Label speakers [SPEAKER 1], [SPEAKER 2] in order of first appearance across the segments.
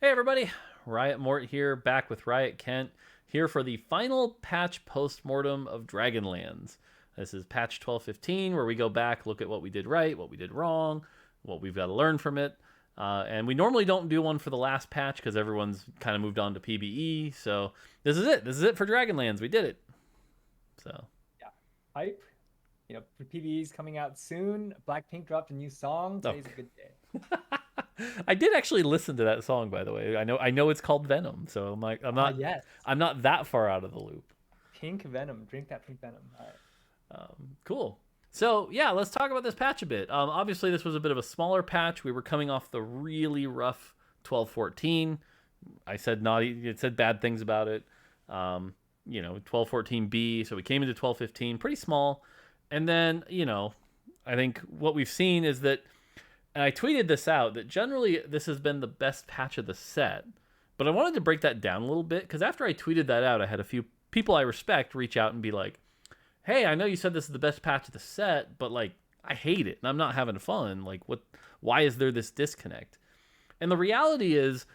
[SPEAKER 1] Hey everybody, Riot Mort here, back with Riot Kent, here for the final patch post-mortem of Dragonlands. This is patch 12.15, where we go back, look at what we did right, what we did wrong, what we've got to learn from it. And we normally don't do one for the last patch because everyone's kind of moved on to PBE, so this is it. This is it for Dragonlands. We did it. So,
[SPEAKER 2] Yeah, hype. PBE's coming out soon. Blackpink dropped a new song.
[SPEAKER 1] oh.
[SPEAKER 2] Today's a good day.
[SPEAKER 1] I did actually listen to that song, by the way. I know it's called Venom, so I'm like, I'm
[SPEAKER 2] Ah,
[SPEAKER 1] not,
[SPEAKER 2] yes.
[SPEAKER 1] I'm not that far out of the loop.
[SPEAKER 2] Pink Venom. Drink that pink Venom. All right.
[SPEAKER 1] Cool. So yeah, let's talk about this patch a bit. Obviously, this was a bit of a smaller patch. We were coming off the really rough 12.14. I said naughty. It said bad things about it. 12.14B. So we came into 12.15, pretty small, and then I think what we've seen is that, and I tweeted this out, that generally this has been the best patch of the set. But I wanted to break that down a little bit because after I tweeted that out, I had a few people I respect reach out and be like, hey, I know you said this is the best patch of the set, but like I hate it and I'm not having fun. Like why is there this disconnect? And the reality is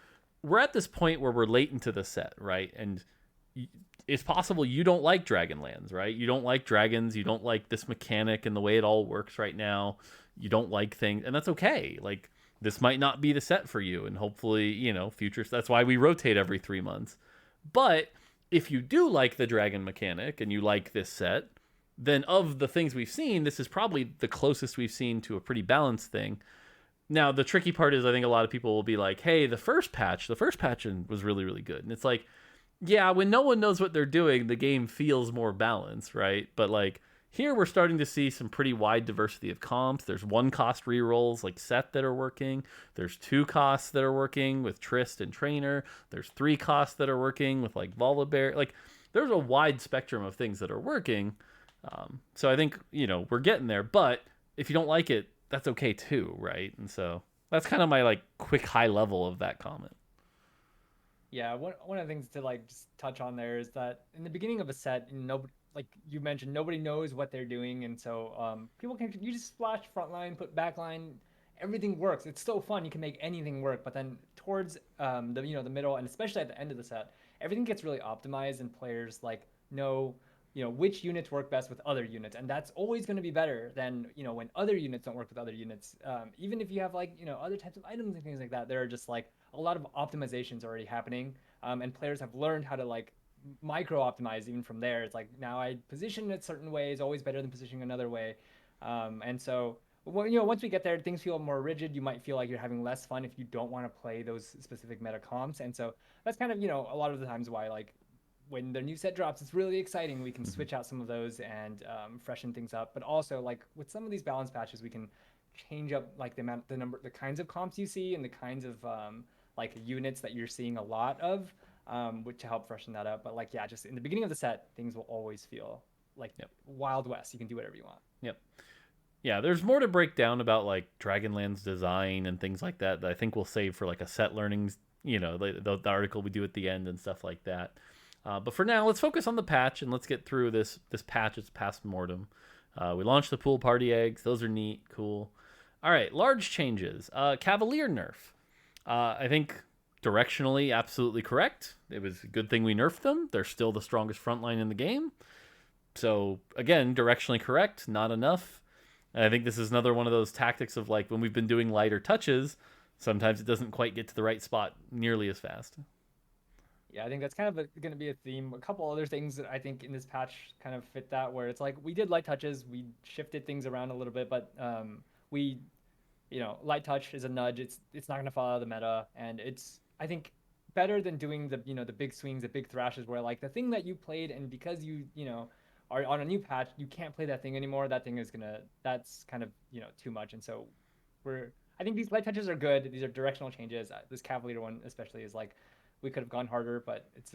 [SPEAKER 1] we're at this point where we're late into the set, right? And it's possible you don't like Dragonlands, right? You don't like dragons, you don't like this mechanic and the way it all works right now. You don't like things, and that's okay. Like this might not be the set for you, and hopefully, future. That's why we rotate every 3 months. But if you do like the dragon mechanic and you like this set, then of the things we've seen, this is probably the closest we've seen to a pretty balanced thing. Now, the tricky part is I think a lot of people will be like, hey, the first patch was really, really good. And it's like, yeah, when no one knows what they're doing, the game feels more balanced, right? But like here we're starting to see some pretty wide diversity of comps. There's one cost rerolls like Set that are working. There's two costs that are working with Trist and Trainer. There's three costs that are working with like Volibear. Like there's a wide spectrum of things that are working. So I think, we're getting there. But if you don't like it, that's okay too, right? And so that's kind of my like quick high level of that comment.
[SPEAKER 2] Yeah, one of the things to like just touch on there is that in the beginning of a set, nobody, like you mentioned, nobody knows what they're doing, and so people can, you just splash frontline, put backline, everything works. It's so fun. You can make anything work, but then towards the middle and especially at the end of the set, everything gets really optimized, and players like know which units work best with other units, and that's always going to be better than when other units don't work with other units. Even if you have like other types of items and things like that, there are just like a lot of optimizations already happening, and players have learned how to like micro optimize even from there. It's like now I position it certain way is always better than positioning another way, and so well, once we get there, things feel more rigid. You might feel like you're having less fun if you don't want to play those specific meta comps, and so that's kind of a lot of the times why like when the new set drops, it's really exciting. We can switch out some of those and freshen things up. But also, like with some of these balance patches, we can change up like the kinds of comps you see, and the kinds of like units that you're seeing a lot of, which to help freshen that up. But like, yeah, just in the beginning of the set, things will always feel like
[SPEAKER 1] Yep.
[SPEAKER 2] Wild West. You can do whatever you want.
[SPEAKER 1] Yep. Yeah, there's more to break down about like Dragonland's design and things like that I think we'll save for like a set learnings, the article we do at the end and stuff like that. But for now, let's focus on the patch and let's get through this patch. It's past Mortem. We launched the pool party eggs. Those are neat, cool. All right, large changes. Cavalier Nerf. I think directionally absolutely correct. It was a good thing we nerfed them. They're still the strongest front line in the game. So again, directionally correct, not enough. And I think this is another one of those tactics of like when we've been doing lighter touches, sometimes it doesn't quite get to the right spot nearly as fast.
[SPEAKER 2] Yeah, I think that's kind of going to be a theme. A couple other things that I think in this patch kind of fit that, where it's like we did light touches, we shifted things around a little bit, but we, light touch is a nudge. It's not going to fall out of the meta, and it's I think better than doing the big swings, the big thrashes, where like the thing that you played, and because you are on a new patch, you can't play that thing anymore. That thing is that's kind of too much, and so I think these light touches are good. These are directional changes. This Cavalier one especially is like we could have gone harder, but it's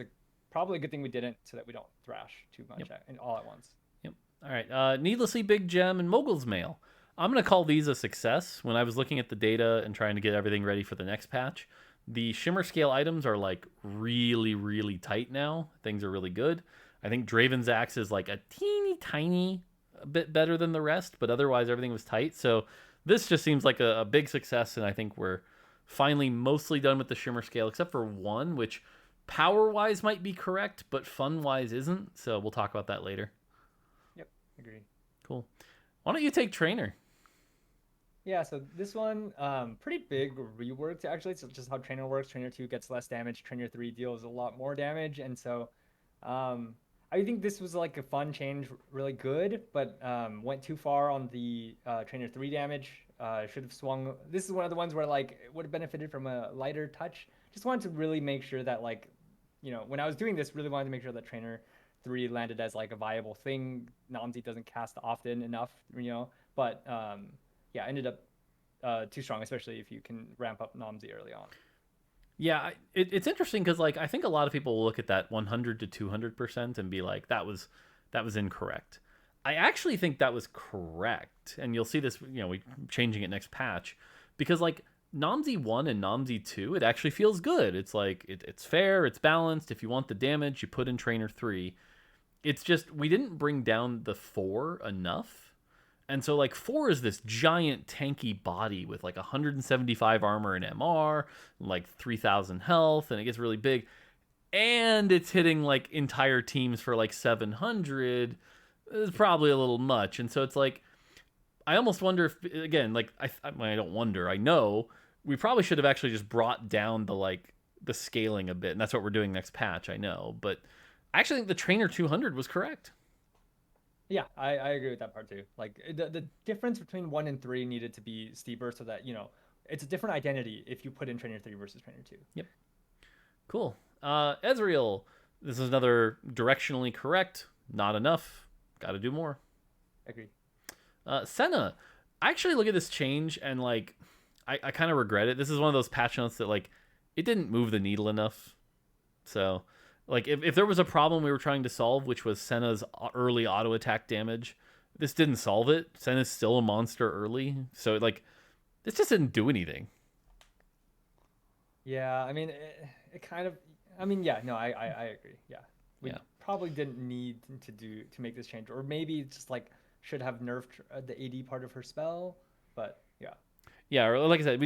[SPEAKER 2] probably a good thing we didn't, so that we don't thrash too much
[SPEAKER 1] Yep.
[SPEAKER 2] and all at once.
[SPEAKER 1] Yep. All right. Needlessly Big Gem and Mogul's Mail. I'm going to call these a success. When I was looking at the data and trying to get everything ready for the next patch, the Shimmer Scale items are like really, really tight now. Things are really good. I think Draven's Axe is like a teeny tiny a bit better than the rest, but otherwise everything was tight. So this just seems like a big success, and I think we're finally mostly done with the shimmer scale, except for one, which power-wise might be correct, but fun-wise isn't. So we'll talk about that later.
[SPEAKER 2] Yep, agreed.
[SPEAKER 1] Cool. Why don't you take trainer?
[SPEAKER 2] Yeah, so this one, pretty big rework actually. So just how trainer works. Trainer 2 gets less damage. Trainer 3 deals a lot more damage, and so, I think this was like a fun change, really good, but went too far on the trainer 3 damage. Should have swung. This is one of the ones where like it would have benefited from a lighter touch. Just wanted to really make sure that like, when I was doing this, really wanted to make sure that trainer 3 landed as like a viable thing. Namzi doesn't cast often enough, but yeah, ended up too strong, especially if you can ramp up Namzi early on.
[SPEAKER 1] Yeah, it's interesting because like I think a lot of people will look at that 100 to 200% and be like, that was incorrect. I actually think that was correct, and you'll see this, we changing it next patch, because like Namzi 1 and Namzi 2, it actually feels good. It's like it's fair, it's balanced. If you want the damage, you put in Trainer 3. It's just we didn't bring down the 4 enough. And so, like, 4 is this giant tanky body with, like, 175 armor and MR, like, 3,000 health, and it gets really big. And it's hitting, like, entire teams for, like, 700. It's probably a little much. And so it's, like, I almost wonder if, again, like, I don't wonder. I know we probably should have actually just brought down the scaling a bit. And that's what we're doing next patch, I know. But I actually think the Trainer 200 was correct.
[SPEAKER 2] Yeah, I agree with that part too. Like the difference between 1 and 3 needed to be steeper so that, it's a different identity if you put in Trainer 3 versus Trainer 2.
[SPEAKER 1] Yep. Cool. Ezreal, this is another directionally correct. Not enough. Got to do more.
[SPEAKER 2] Agree.
[SPEAKER 1] Senna, I actually look at this change and like, I kind of regret it. This is one of those patch notes that like, it didn't move the needle enough. So like if there was a problem we were trying to solve, which was Senna's early auto attack damage, this didn't solve it. Senna's still a monster early, so like this just didn't do anything.
[SPEAKER 2] Yeah, I mean it kind of. I mean, yeah, no, I agree. Yeah, we probably didn't need to make this change, or maybe just like should have nerfed the AD part of her spell, but yeah.
[SPEAKER 1] Yeah, or like I said,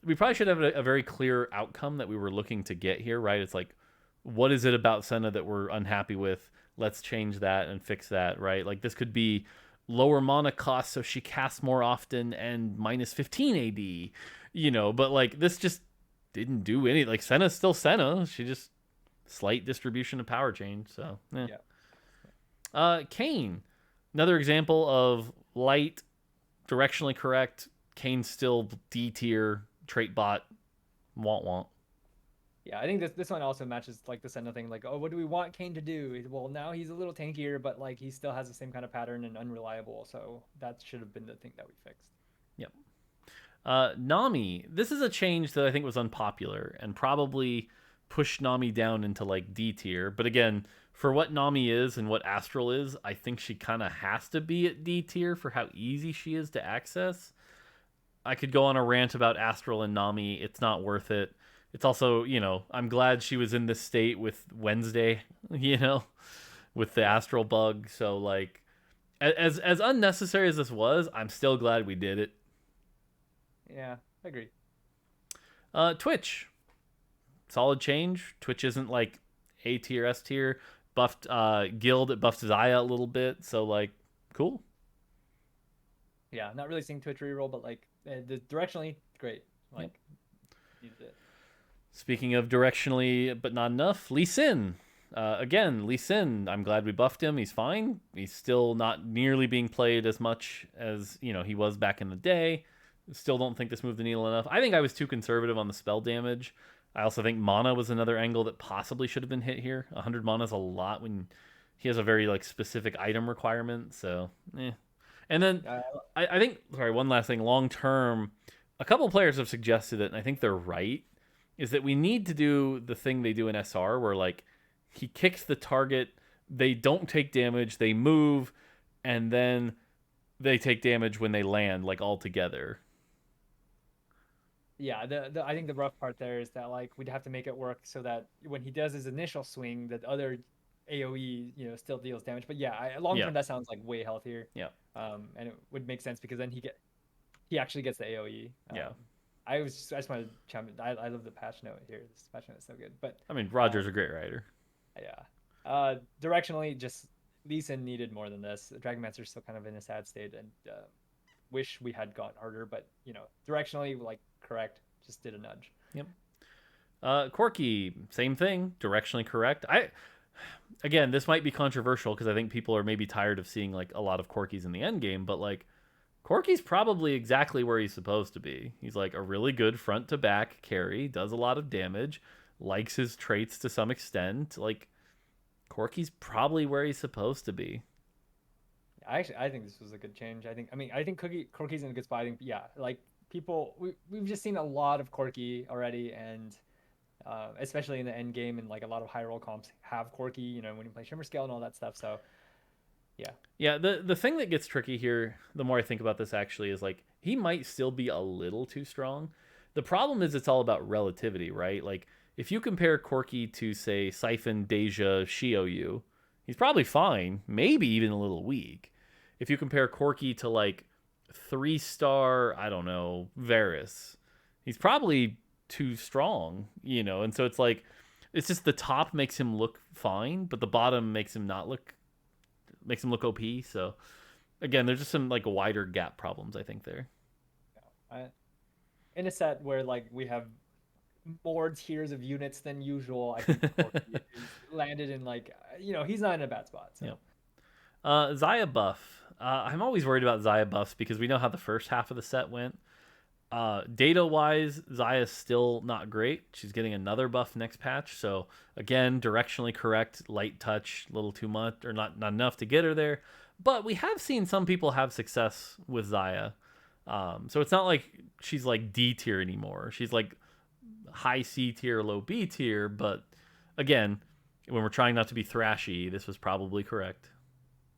[SPEAKER 1] we probably should have a very clear outcome that we were looking to get here, right? It's like, what is it about Senna that we're unhappy with? Let's change that and fix that, right? Like this could be lower mana cost so she casts more often and minus 15 AD, but like this just didn't do any. Like Senna's still Senna. She just slight distribution of power change. So yeah. Kane, another example of light, directionally correct. Kane's still D tier, trait bot, want.
[SPEAKER 2] Yeah, I think this one also matches like the Senna thing. Like, oh, what do we want Kane to do? Well, now he's a little tankier, but like he still has the same kind of pattern and unreliable. So that should have been the thing that we fixed.
[SPEAKER 1] Yep. Nami, this is a change that I think was unpopular and probably pushed Nami down into like D tier. But again, for what Nami is and what Astral is, I think she kind of has to be at D tier for how easy she is to access. I could go on a rant about Astral and Nami. It's not worth it. It's also, I'm glad she was in this state with Wednesday, with the Astral bug. So, like, as unnecessary as this was, I'm still glad we did it.
[SPEAKER 2] Yeah, I agree.
[SPEAKER 1] Twitch. Solid change. Twitch isn't, like, A tier, S tier. Buffed Guild, it buffed Zaya a little bit. So, like, cool.
[SPEAKER 2] Yeah, not really seeing Twitch reroll, but, like, directionally, great. Like, needed it.
[SPEAKER 1] Speaking of directionally, but not enough, Lee Sin. Again, Lee Sin, I'm glad we buffed him. He's fine. He's still not nearly being played as much as, he was back in the day. Still don't think this moved the needle enough. I think I was too conservative on the spell damage. I also think mana was another angle that possibly should have been hit here. 100 mana is a lot when he has a very, like, specific item requirement. So, And then, I think, sorry, one last thing. Long term, a couple players have suggested it, and I think they're right, is that we need to do the thing they do in SR where, like, he kicks the target, they don't take damage, they move, and then they take damage when they land, like, all together.
[SPEAKER 2] Yeah, I think the rough part there is that, like, we'd have to make it work so that when he does his initial swing, that other AoE, still deals damage. But yeah, long term, that sounds like way healthier.
[SPEAKER 1] Yeah.
[SPEAKER 2] And it would make sense because then he actually gets the AoE. I just wanted to chime in. I love the patch note here. This patch note is so good. But
[SPEAKER 1] I mean, Roger's a great writer.
[SPEAKER 2] yeah, directionally, just Lee Sin needed more than this. Dragonmancer's still kind of in a sad state, and wish we had got harder. But directionally, like correct, just did a nudge.
[SPEAKER 1] Yep. Corki, same thing, directionally correct. Again, this might be controversial because I think people are maybe tired of seeing like a lot of Corkis in the end game, but like Corki's probably exactly where he's supposed to be. He's like a really good front to back carry, does a lot of damage, likes his traits to some extent. Like Corki's probably where he's supposed to be.
[SPEAKER 2] I think this was a good change. I think Corki's in a good spot. I think like we've just seen a lot of Corki already, and especially in the end game, and like a lot of high roll comps have Corki, when you play Shimmer Scale and all that stuff. So yeah.
[SPEAKER 1] The thing that gets tricky here, the more I think about this actually, is like he might still be a little too strong. The problem is it's all about relativity, right? Like if you compare Corki to say Siphon, Deja, Shioyu, he's probably fine, maybe even a little weak. If you compare Corki to like 3-star, I don't know, Varus, he's probably too strong, and so it's like it's just the top makes him look fine, but the bottom makes him look OP. So again, there's just some like wider gap problems I think there.
[SPEAKER 2] In a set where like we have more tiers of units than usual, I think Corki landed in like he's not in a bad spot. So.
[SPEAKER 1] Yeah. Xayah buff. I'm always worried about Xayah buffs because we know how the first half of the set went. Data wise, Xayah's still not great. She's getting another buff next patch. So again, directionally correct, light touch, a little too much or not enough to get her there. But we have seen some people have success with Xayah. So it's not like she's like D tier anymore. She's like high C tier, low B tier. But again, when we're trying not to be thrashy, this was probably correct.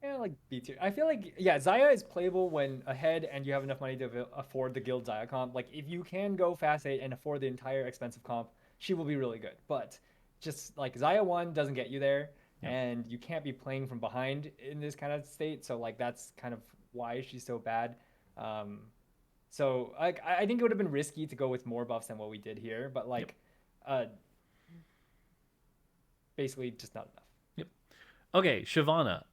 [SPEAKER 2] Yeah, like B tier. I feel like Xayah is playable when ahead and you have enough money to afford the guild Xayah comp. Like if you can go fast 8 and afford the entire expensive comp, she will be really good. But just like Xayah 1 doesn't get you there, and you can't be playing from behind in this kind of state. So like that's kind of why she's so bad. So I think it would have been risky to go with more buffs than what we did here, but like basically just not enough.
[SPEAKER 1] Yep. Okay, Shyvana.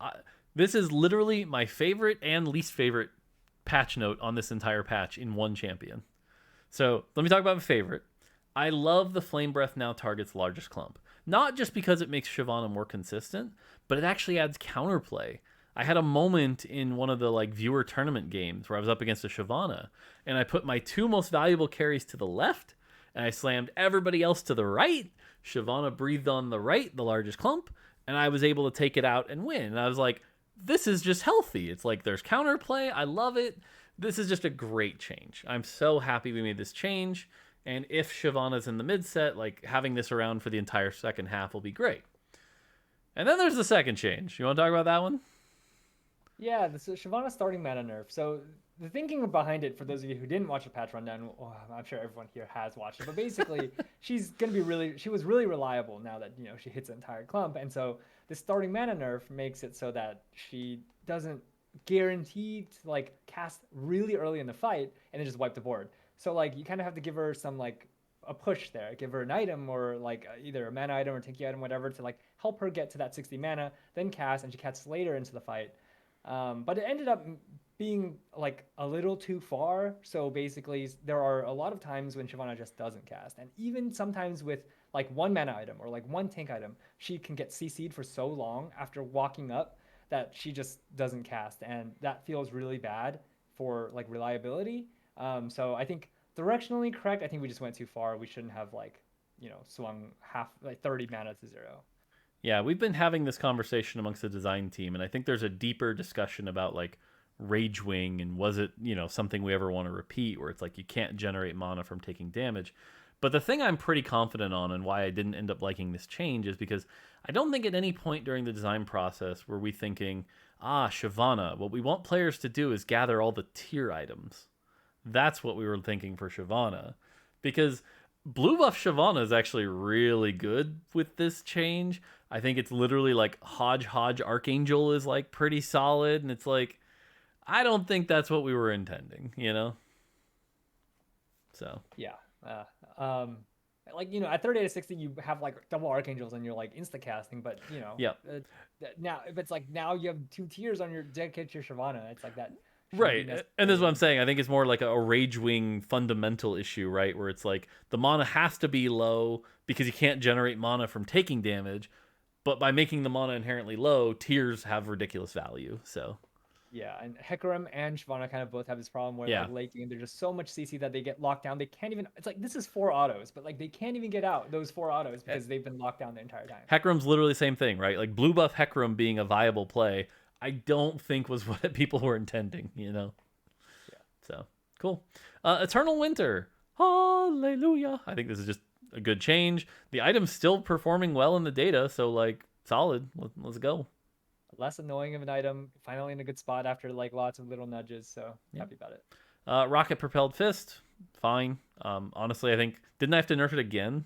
[SPEAKER 1] This is literally my favorite and least favorite patch note on this entire patch in one champion. So let me talk about my favorite. I love the Flame Breath now targets largest clump. Not just because it makes Shyvana more consistent, but it actually adds counterplay. I had a moment in one of the like viewer tournament games where I was up against a Shyvana, and I put my 2 most valuable carries to the left, and I slammed everybody else to the right. Shyvana breathed on the right, the largest clump, and I was able to take it out and win. And I was like, this is just healthy. It's like there's counterplay. I love it. This is just a great change. I'm so happy we made this change. And if Shyvana's in the mid set, like having this around for the entire second half will be great. And then there's the second change. You want to talk about that one?
[SPEAKER 2] Yeah, this is Shyvana starting mana nerf. So the thinking behind it, for those of you who didn't watch the patch rundown, I'm sure everyone here has watched it, but basically she was really reliable now that she hits the entire clump, and so the starting mana nerf makes it so that she doesn't guarantee to like cast really early in the fight and then just wipe the board. So like you kind of have to give her some like a push there, give her an item or like either a mana item or tinky item, whatever, to like help her get to that 60 mana, then cast, and she casts later into the fight. But it ended up being like a little too far. So basically there are a lot of times when Shyvana just doesn't cast, and even sometimes with like 1 mana item or like 1 tank item, she can get CC'd for so long after walking up that she just doesn't cast, and that feels really bad for like reliability. So I think directionally correct. I think we just went too far. We shouldn't have like swung half like 30 mana to 0.
[SPEAKER 1] Yeah, we've been having this conversation amongst the design team, and I think there's a deeper discussion about like Rage Wing and was it something we ever want to repeat, where it's like you can't generate mana from taking damage. But the thing I'm pretty confident on, and why I didn't end up liking this change, is because I don't think at any point during the design process were we thinking, Shyvana, what we want players to do is gather all the tier items. That's what we were thinking for Shyvana. Because blue buff Shyvana is actually really good with this change. I think it's literally like Hodge Archangel is like pretty solid, and it's like, I don't think that's what we were intending, So
[SPEAKER 2] Yeah. Like, at 30 to 60, you have like double archangels and you're like insta casting, but
[SPEAKER 1] yeah.
[SPEAKER 2] now if it's like now you have 2 tiers on your dedicated to your Shyvana, it's like that shouldn't be
[SPEAKER 1] Right. And this is what I'm
[SPEAKER 2] necessary.
[SPEAKER 1] saying. I think it's more like a Rage Wing fundamental issue, right? Where it's like the mana has to be low because you can't generate mana from taking damage. But by making the mana inherently low, tiers have ridiculous value. So,
[SPEAKER 2] Yeah, and Hecarim and Shyvana kind of both have this problem where
[SPEAKER 1] yeah.
[SPEAKER 2] like late game they're just so much CC that they get locked down. They can't even. It's like this is 4 autos, but like they can't even get out those 4 autos because they've been locked down the entire time.
[SPEAKER 1] Hecarim's literally the same thing, right? Like blue buff Hecarim being a viable play, I don't think was what people were intending,
[SPEAKER 2] Yeah.
[SPEAKER 1] So, cool. Eternal Winter. Hallelujah. I think this is just a good change. The item's still performing well in the data, so like solid. Let's go.
[SPEAKER 2] Less annoying of an item, finally in a good spot after like lots of little nudges, so happy about it.
[SPEAKER 1] Rocket propelled fist, fine. Honestly, I think didn't I have to nerf it again?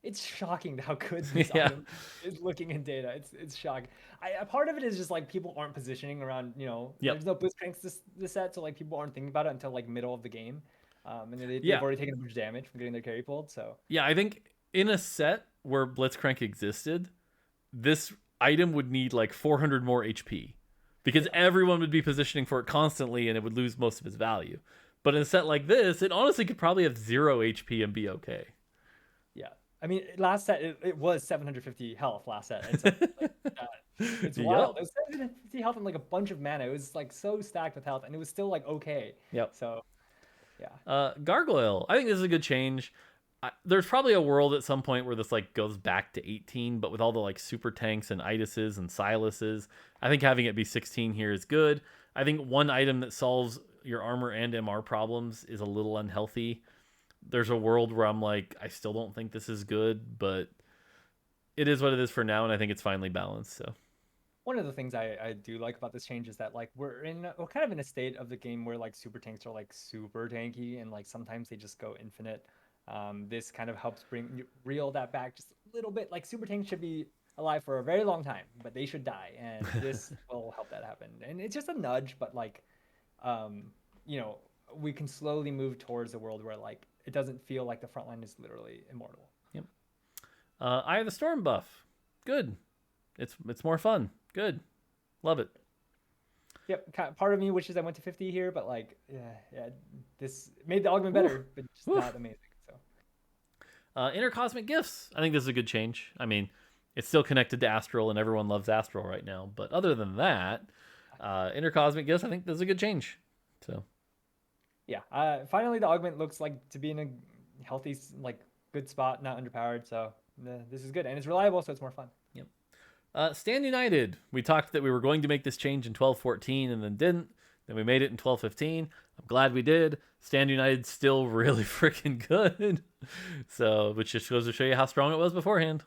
[SPEAKER 2] It's shocking how good this item is looking in data. It's shocking. A part of it is just like people aren't positioning around, there's no Blitzcranks this set, so like people aren't thinking about it until like middle of the game. And they've already taken a bunch of damage from getting their carry pulled. So
[SPEAKER 1] yeah, I think in a set where Blitzcrank existed, this item would need like 400 more HP because everyone would be positioning for it constantly and it would lose most of its value. But in a set like this, it honestly could probably have 0 HP and be okay.
[SPEAKER 2] Yeah. I mean, last set, it was 750 health last set. And so, it's wild. It was 750 health and like a bunch of mana. It was like so stacked with health and it was still like okay.
[SPEAKER 1] Yep.
[SPEAKER 2] So, yeah.
[SPEAKER 1] Gargoyle. I think this is a good change. There's probably a world at some point where this like goes back to 18, but with all the like super tanks and Idases and Silases, I think having it be 16 here is good. I think one item that solves your armor and MR problems is a little unhealthy. There's a world where I'm like, I still don't think this is good, but it is what it is for now, and I think it's finally balanced. So
[SPEAKER 2] one of the things I do like about this change is that like we're kind of in a state of the game where like super tanks are like super tanky and like sometimes they just go infinite. This kind of helps reel that back just a little bit. Like super tanks should be alive for a very long time, but they should die, and this will help that happen. And it's just a nudge, but like, we can slowly move towards a world where like it doesn't feel like the front line is literally immortal.
[SPEAKER 1] Yep. Eye of the Storm buff, good. It's more fun. Good, love it.
[SPEAKER 2] Yep, part of me wishes I went to 50 here, but like, yeah, this made the augment better, but just not amazing. So,
[SPEAKER 1] Intercosmic Gifts. I think this is a good change. I mean, it's still connected to Astral, and everyone loves Astral right now. But other than that, Intercosmic Gifts, I think this is a good change. So,
[SPEAKER 2] yeah, finally the augment looks like to be in a healthy, like good spot, not underpowered. So this is good, and it's reliable, so it's more fun.
[SPEAKER 1] Yep. Stand United. We talked that we were going to make this change in 12-14 and then didn't. Then we made it in 12-15. I'm glad we did. Stand United's still really freaking good. So, which just goes to show you how strong it was beforehand.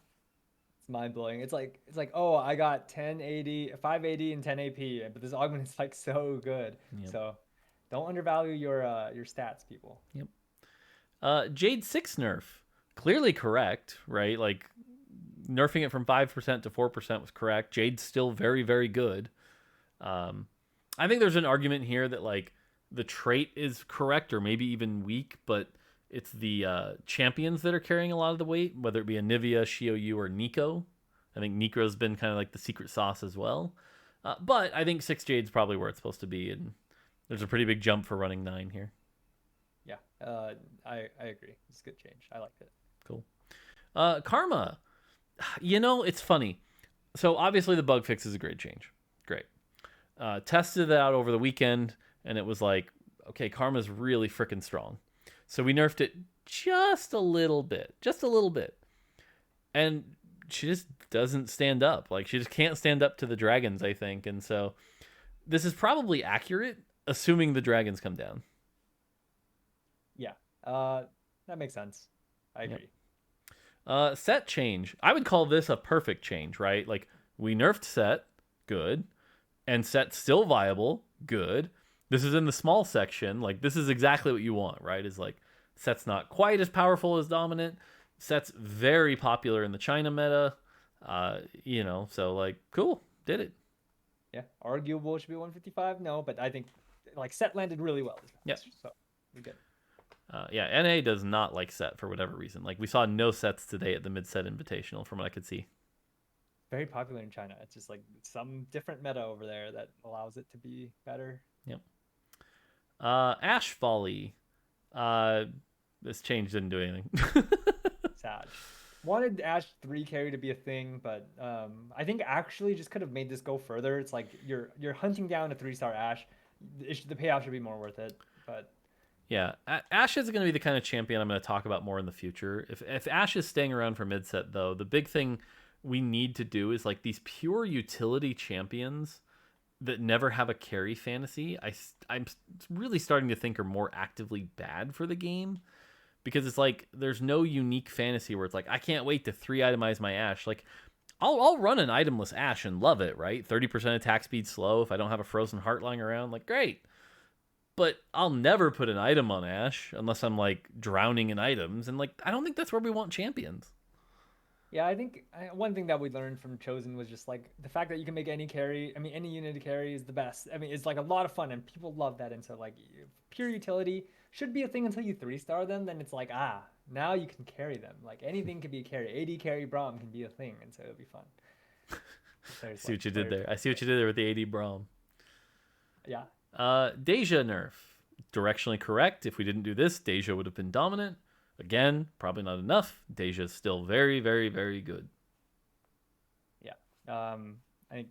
[SPEAKER 2] It's mind-blowing. It's like, oh, I got 1080, 580 and 10 AP, but this augment is like so good. Yep. So don't undervalue your stats, people.
[SPEAKER 1] Yep. Jade 6 nerf. Clearly correct, right? Like, nerfing it from 5% to 4% was correct. Jade's still very, very good. I think there's an argument here that like the trait is correct or maybe even weak, but it's the champions that are carrying a lot of the weight, whether it be Anivia, Xiaoyu, or Nico. I think Nico's been kind of like the secret sauce as well. But I think 6 Jade's probably where it's supposed to be, and there's a pretty big jump for running 9 here.
[SPEAKER 2] Yeah, I agree. It's a good change. I liked it.
[SPEAKER 1] Cool. Karma. It's funny. So obviously the bug fix is a great change. Great. Tested it out over the weekend, and it was like, okay, Karma's really freaking strong. So we nerfed it just a little bit. And she just doesn't stand up. Like, she just can't stand up to the dragons, I think. And so this is probably accurate, assuming the dragons come down.
[SPEAKER 2] Yeah, that makes sense. I agree.
[SPEAKER 1] Yep. Set change. I would call this a perfect change, right? Like, we nerfed Set, good. And Set's still viable, good. This is in the small section. Like, this is exactly what you want, right? Is like, Set's not quite as powerful as Dominant. Set's very popular in the China meta. So like, cool, did it.
[SPEAKER 2] Yeah, arguable should be 155. No, but I think like Set landed really well this match.
[SPEAKER 1] Yep.
[SPEAKER 2] So we good.
[SPEAKER 1] Yeah, NA does not like set for whatever reason. Like we saw no sets today at the mid-set invitational from what I could see.
[SPEAKER 2] Very popular in China. It's just like some different meta over there that allows it to be better.
[SPEAKER 1] Yep. Ash Volley. This change didn't do anything.
[SPEAKER 2] Sad. Wanted Ash 3 carry to be a thing, but I think actually just could have made this go further. It's like you're hunting down a 3-star Ash. The payoff should be more worth it. But
[SPEAKER 1] yeah, Ash is going to be the kind of champion I'm going to talk about more in the future. If Ash is staying around for mid set though, the big thing we need to do is like these pure utility champions that never have a carry fantasy. I'm really starting to think are more actively bad for the game. Because it's like there's no unique fantasy where it's like I can't wait to 3-itemize my Ash. Like I'll run an itemless Ash and love it, right? 30% attack speed slow if I don't have a frozen heart lying around, like great. But I'll never put an item on Ash unless I'm like drowning in items, and like I don't think that's where we want champions.
[SPEAKER 2] yeah, I think one thing that we learned from Chosen was just like the fact that you can make any carry. I mean, any unit carry is the best. I mean, it's like a lot of fun and people love that. And so like pure utility should be a thing until you 3-star them. Then it's like, now you can carry them. Like anything can be a carry. AD carry Braum can be a thing. And so it'll be fun.
[SPEAKER 1] I see what you did there. I see what you did there with the AD Braum.
[SPEAKER 2] Yeah.
[SPEAKER 1] Deja nerf. Directionally correct. If we didn't do this, Deja would have been dominant. Again, probably not enough. Deja is still very, very, very good.
[SPEAKER 2] Yeah. I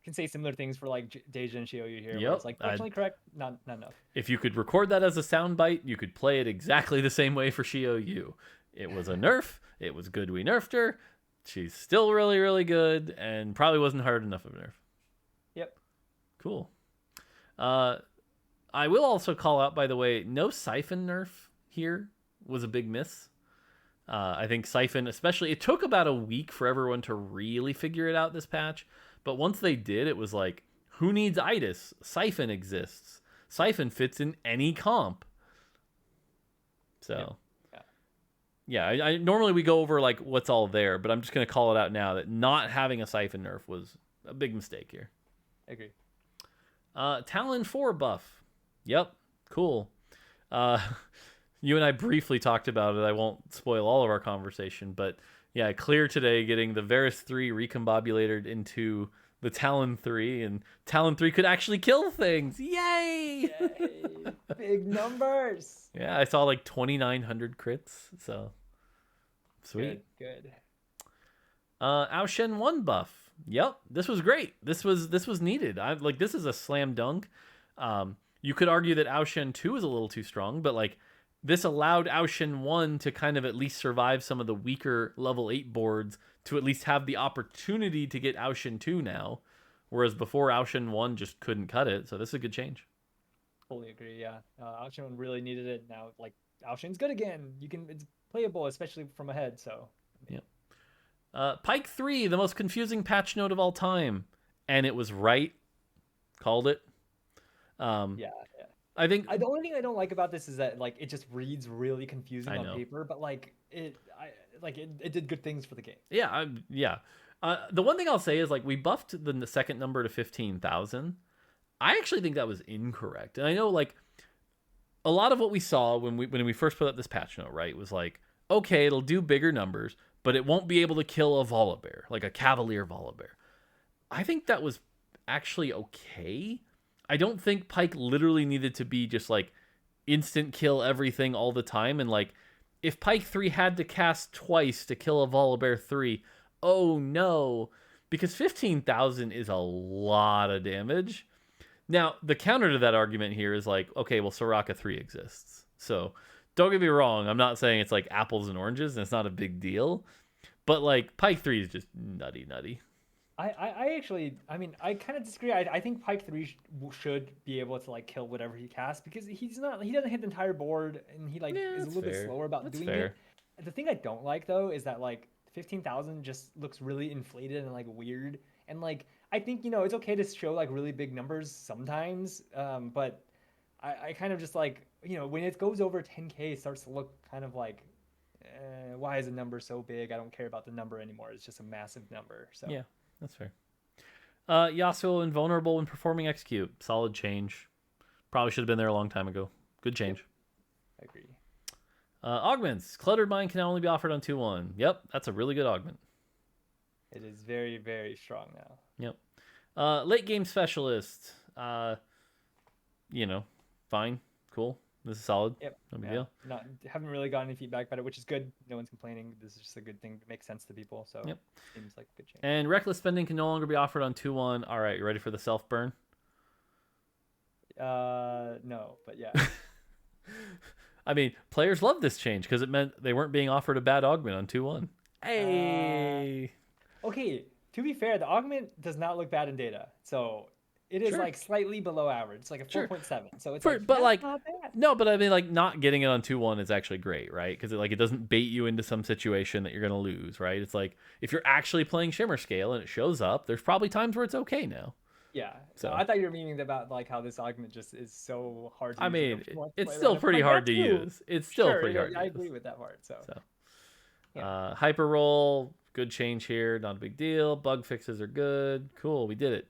[SPEAKER 2] can say similar things for like Deja and Xiaoyu here.
[SPEAKER 1] Yep.
[SPEAKER 2] It's like directionally correct, not enough.
[SPEAKER 1] If you could record that as a soundbite, you could play it exactly the same way for Xiaoyu. It was a nerf. It was good we nerfed her. She's still really, really good and probably wasn't hard enough of a nerf.
[SPEAKER 2] Yep.
[SPEAKER 1] Cool. I will also call out, by the way, no Siphon nerf here was a big miss. I think Siphon, especially, it took about a week for everyone to really figure it out this patch. But once they did, it was like, who needs Itis? Siphon exists. Siphon fits in any comp. So, yeah, I normally we go over like what's all there, but I'm just going to call it out now that not having a Siphon nerf was a big mistake here.
[SPEAKER 2] I agree.
[SPEAKER 1] Talon 4 buff. Yep, cool. You and I briefly talked about it. I won't spoil all of our conversation, but yeah, clear today getting the Varus 3 recombobulated into the Talon 3, and Talon 3 could actually kill things. Yay!
[SPEAKER 2] Yay! Big numbers.
[SPEAKER 1] Yeah, I saw like 2,900 crits, so sweet.
[SPEAKER 2] Good.
[SPEAKER 1] Ao Shen 1 buff. Yep, this was great. This was needed. This is a slam dunk. You could argue that Ao Shen 2 is a little too strong, but like this allowed Ao Shen 1 to kind of at least survive some of the weaker level 8 boards to at least have the opportunity to get Ao Shen 2 now, whereas before Ao Shen 1 just couldn't cut it. So this is a good change.
[SPEAKER 2] Totally agree. Yeah, Ao Shen really needed it. Now like Ao Shen's good again. It's playable, especially from ahead. So
[SPEAKER 1] yeah. Pike 3, the most confusing patch note of all time, and it was right. Called it.
[SPEAKER 2] Yeah.
[SPEAKER 1] I think
[SPEAKER 2] the only thing I don't like about this is that like it just reads really confusing on paper, but like it did good things for the game.
[SPEAKER 1] Yeah, the one thing I'll say is like we buffed the second number to 15,000. I actually think that was incorrect, and I know like a lot of what we saw when we first put up this patch note, right, was like, okay, it'll do bigger numbers, but it won't be able to kill a Volibear, like a Cavalier Volibear. I think that was actually okay. I don't think Pike literally needed to be just like instant kill everything all the time. And like if Pike 3 had to cast twice to kill a Volibear 3, oh no, because 15,000 is a lot of damage. Now, the counter to that argument here is like, okay, well, Soraka 3 exists. So don't get me wrong. I'm not saying it's like apples and oranges and it's not a big deal. But like Pike 3 is just nutty.
[SPEAKER 2] I actually, I mean, I kind of disagree. I think Pike 3 should be able to like kill whatever he casts because he doesn't hit the entire board and he like is a little bit slower about doing it. The thing I don't like though is that like 15,000 just looks really inflated and like weird. And like I think it's okay to show like really big numbers sometimes, but I kind of just like when it goes over 10K, it starts to look kind of like why is a number so big? I don't care about the number anymore. It's just a massive number. So
[SPEAKER 1] yeah. That's fair. Yasuo invulnerable when performing execute. Solid change. Probably should have been there a long time ago. Good change.
[SPEAKER 2] I agree.
[SPEAKER 1] Augments. Cluttered Mind can now only be offered on 2-1. Yep, that's a really good augment.
[SPEAKER 2] It is very, very strong now.
[SPEAKER 1] Yep. Late game specialist. Fine, cool. This is solid.
[SPEAKER 2] Yep.
[SPEAKER 1] No big deal.
[SPEAKER 2] Haven't really gotten any feedback about it, which is good. No one's complaining. This is just a good thing to make sense to people. So
[SPEAKER 1] yep.
[SPEAKER 2] Seems like a good change.
[SPEAKER 1] And reckless spending can no longer be offered on 2-1. All right, you ready for the self burn?
[SPEAKER 2] No, but yeah.
[SPEAKER 1] I mean, players love this change because it meant they weren't being offered a bad augment on 2-1. Hey.
[SPEAKER 2] Okay, to be fair, the augment does not look bad in data. So it is like slightly below average. It's like a 4.7. So it's not bad.
[SPEAKER 1] No, but I mean, like, not getting it on 2-1 is actually great, right? Because it doesn't bait you into some situation that you're gonna lose, right? It's like if you're actually playing Shimmer Scale and it shows up, there's probably times where it's okay now.
[SPEAKER 2] Yeah. So I thought you were meaning about like how this augment just is so hard to use.
[SPEAKER 1] I mean, it's still pretty hard to use. It's still pretty hard to use.
[SPEAKER 2] I agree with that part. So.
[SPEAKER 1] Yeah. Hyper roll, good change here, not a big deal. Bug fixes are good. Cool, we did it.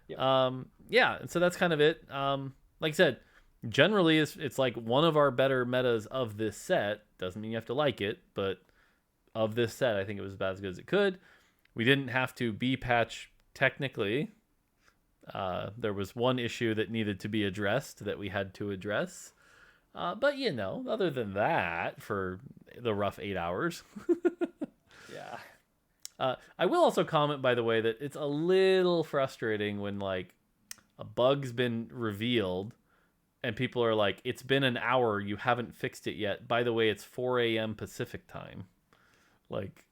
[SPEAKER 1] Yep. And so that's kind of it. Like I said, generally it's like one of our better metas of this set. Doesn't mean you have to like it, but of this set, I think it was about as good as it could. We didn't have to B-patch technically. There was one issue that needed to be addressed that we had to address. But other than that, for the rough 8 hours.
[SPEAKER 2] Yeah.
[SPEAKER 1] I will also comment, by the way, that it's a little frustrating when like a bug's been revealed and people are like, it's been an hour, you haven't fixed it yet. By the way, it's 4 a.m. Pacific time. Like,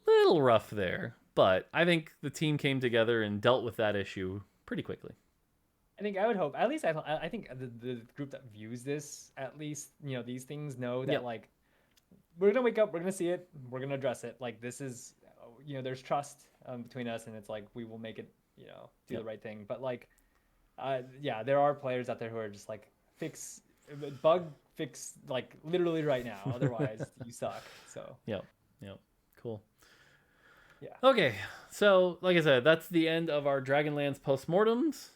[SPEAKER 1] little rough there. But I think the team came together and dealt with that issue pretty quickly.
[SPEAKER 2] I think I would hope, at least I think the group that views this, at least, these things know that like, we're going to wake up, we're going to see it, we're going to address it. Like, this is, there's trust between us, and it's like, we will make it, do the right thing. But like, there are players out there who are just like, bug fix, like literally right now. Otherwise you suck. So.
[SPEAKER 1] Yep. Cool.
[SPEAKER 2] Yeah.
[SPEAKER 1] Okay. So like I said, that's the end of our Dragonlands postmortems.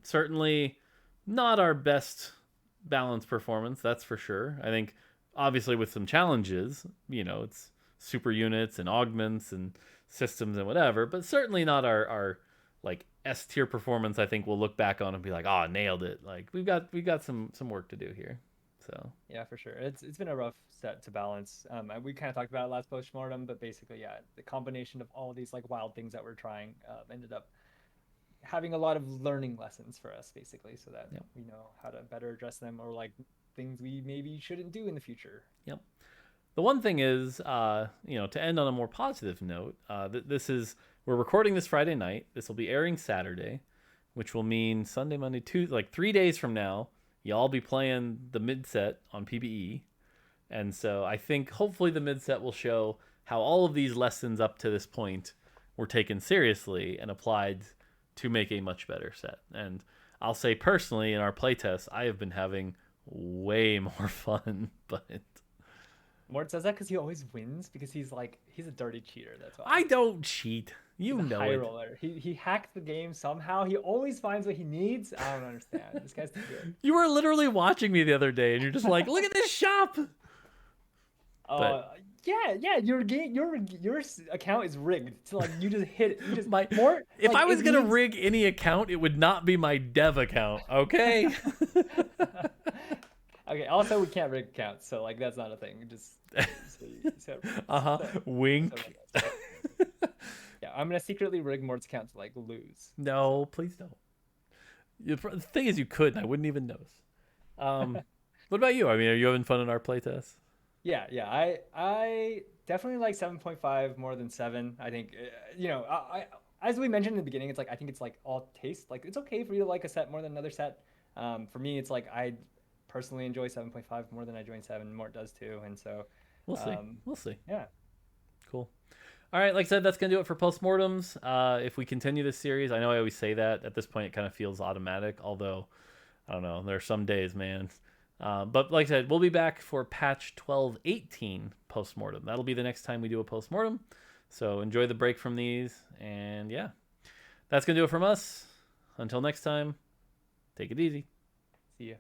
[SPEAKER 1] Certainly not our best balanced performance. That's for sure. I think obviously with some challenges, it's super units and augments and systems and whatever, but certainly not our like S tier performance. I think we'll look back on and be like, oh, nailed it. Like we've got some work to do here. So
[SPEAKER 2] yeah, for sure. It's been a rough set to balance. We kind of talked about it last postmortem, but basically, the combination of all of these like wild things that we're trying ended up having a lot of learning lessons for us, basically, so that we know how to better address them, or like things we maybe shouldn't do in the future.
[SPEAKER 1] Yep. The one thing is, to end on a more positive note, we're recording this Friday night. This will be airing Saturday, which will mean Sunday, Monday, Tuesday, like 3 days from now, y'all be playing the mid set on PBE. And so I think hopefully the mid set will show how all of these lessons up to this point were taken seriously and applied to make a much better set. And I'll say personally, in our playtests, I have been having way more fun, but
[SPEAKER 2] Mort says that because he always wins, because he's a dirty cheater. That's why.
[SPEAKER 1] I don't cheat. He's a
[SPEAKER 2] high roller. He hacked the game somehow. He always finds what he needs. I don't understand. This guy's too good.
[SPEAKER 1] You were literally watching me the other day, and you're just like, "Look at this shop."
[SPEAKER 2] Yeah. Your account is rigged. So like you just hit it. You just
[SPEAKER 1] If I was gonna rig any account, it would not be my dev account. Okay.
[SPEAKER 2] Okay. Also, we can't rig accounts, so like that's not a thing. Just
[SPEAKER 1] wink.
[SPEAKER 2] Yeah, I'm gonna secretly rig Mort's account to like lose.
[SPEAKER 1] No, please don't. The thing is, you could, and I wouldn't even notice. What about you? I mean, are you having fun in our playtest?
[SPEAKER 2] Yeah. I definitely like 7.5 more than 7. I think, I as we mentioned in the beginning, it's like I think it's like all taste. Like it's okay for you to like a set more than another set. For me, it's like I personally enjoy 7.5 more than I join 7. Mort does too, and so
[SPEAKER 1] we'll see.
[SPEAKER 2] Yeah.
[SPEAKER 1] Cool. All right, like I said, that's going to do it for postmortems. If we continue this series, I know I always say that. At this point, it kind of feels automatic, although, I don't know, there are some days, man. But like I said, we'll be back for patch 12.18 postmortem. That'll be the next time we do a postmortem. So enjoy the break from these. And yeah, that's going to do it from us. Until next time, take it easy.
[SPEAKER 2] See ya.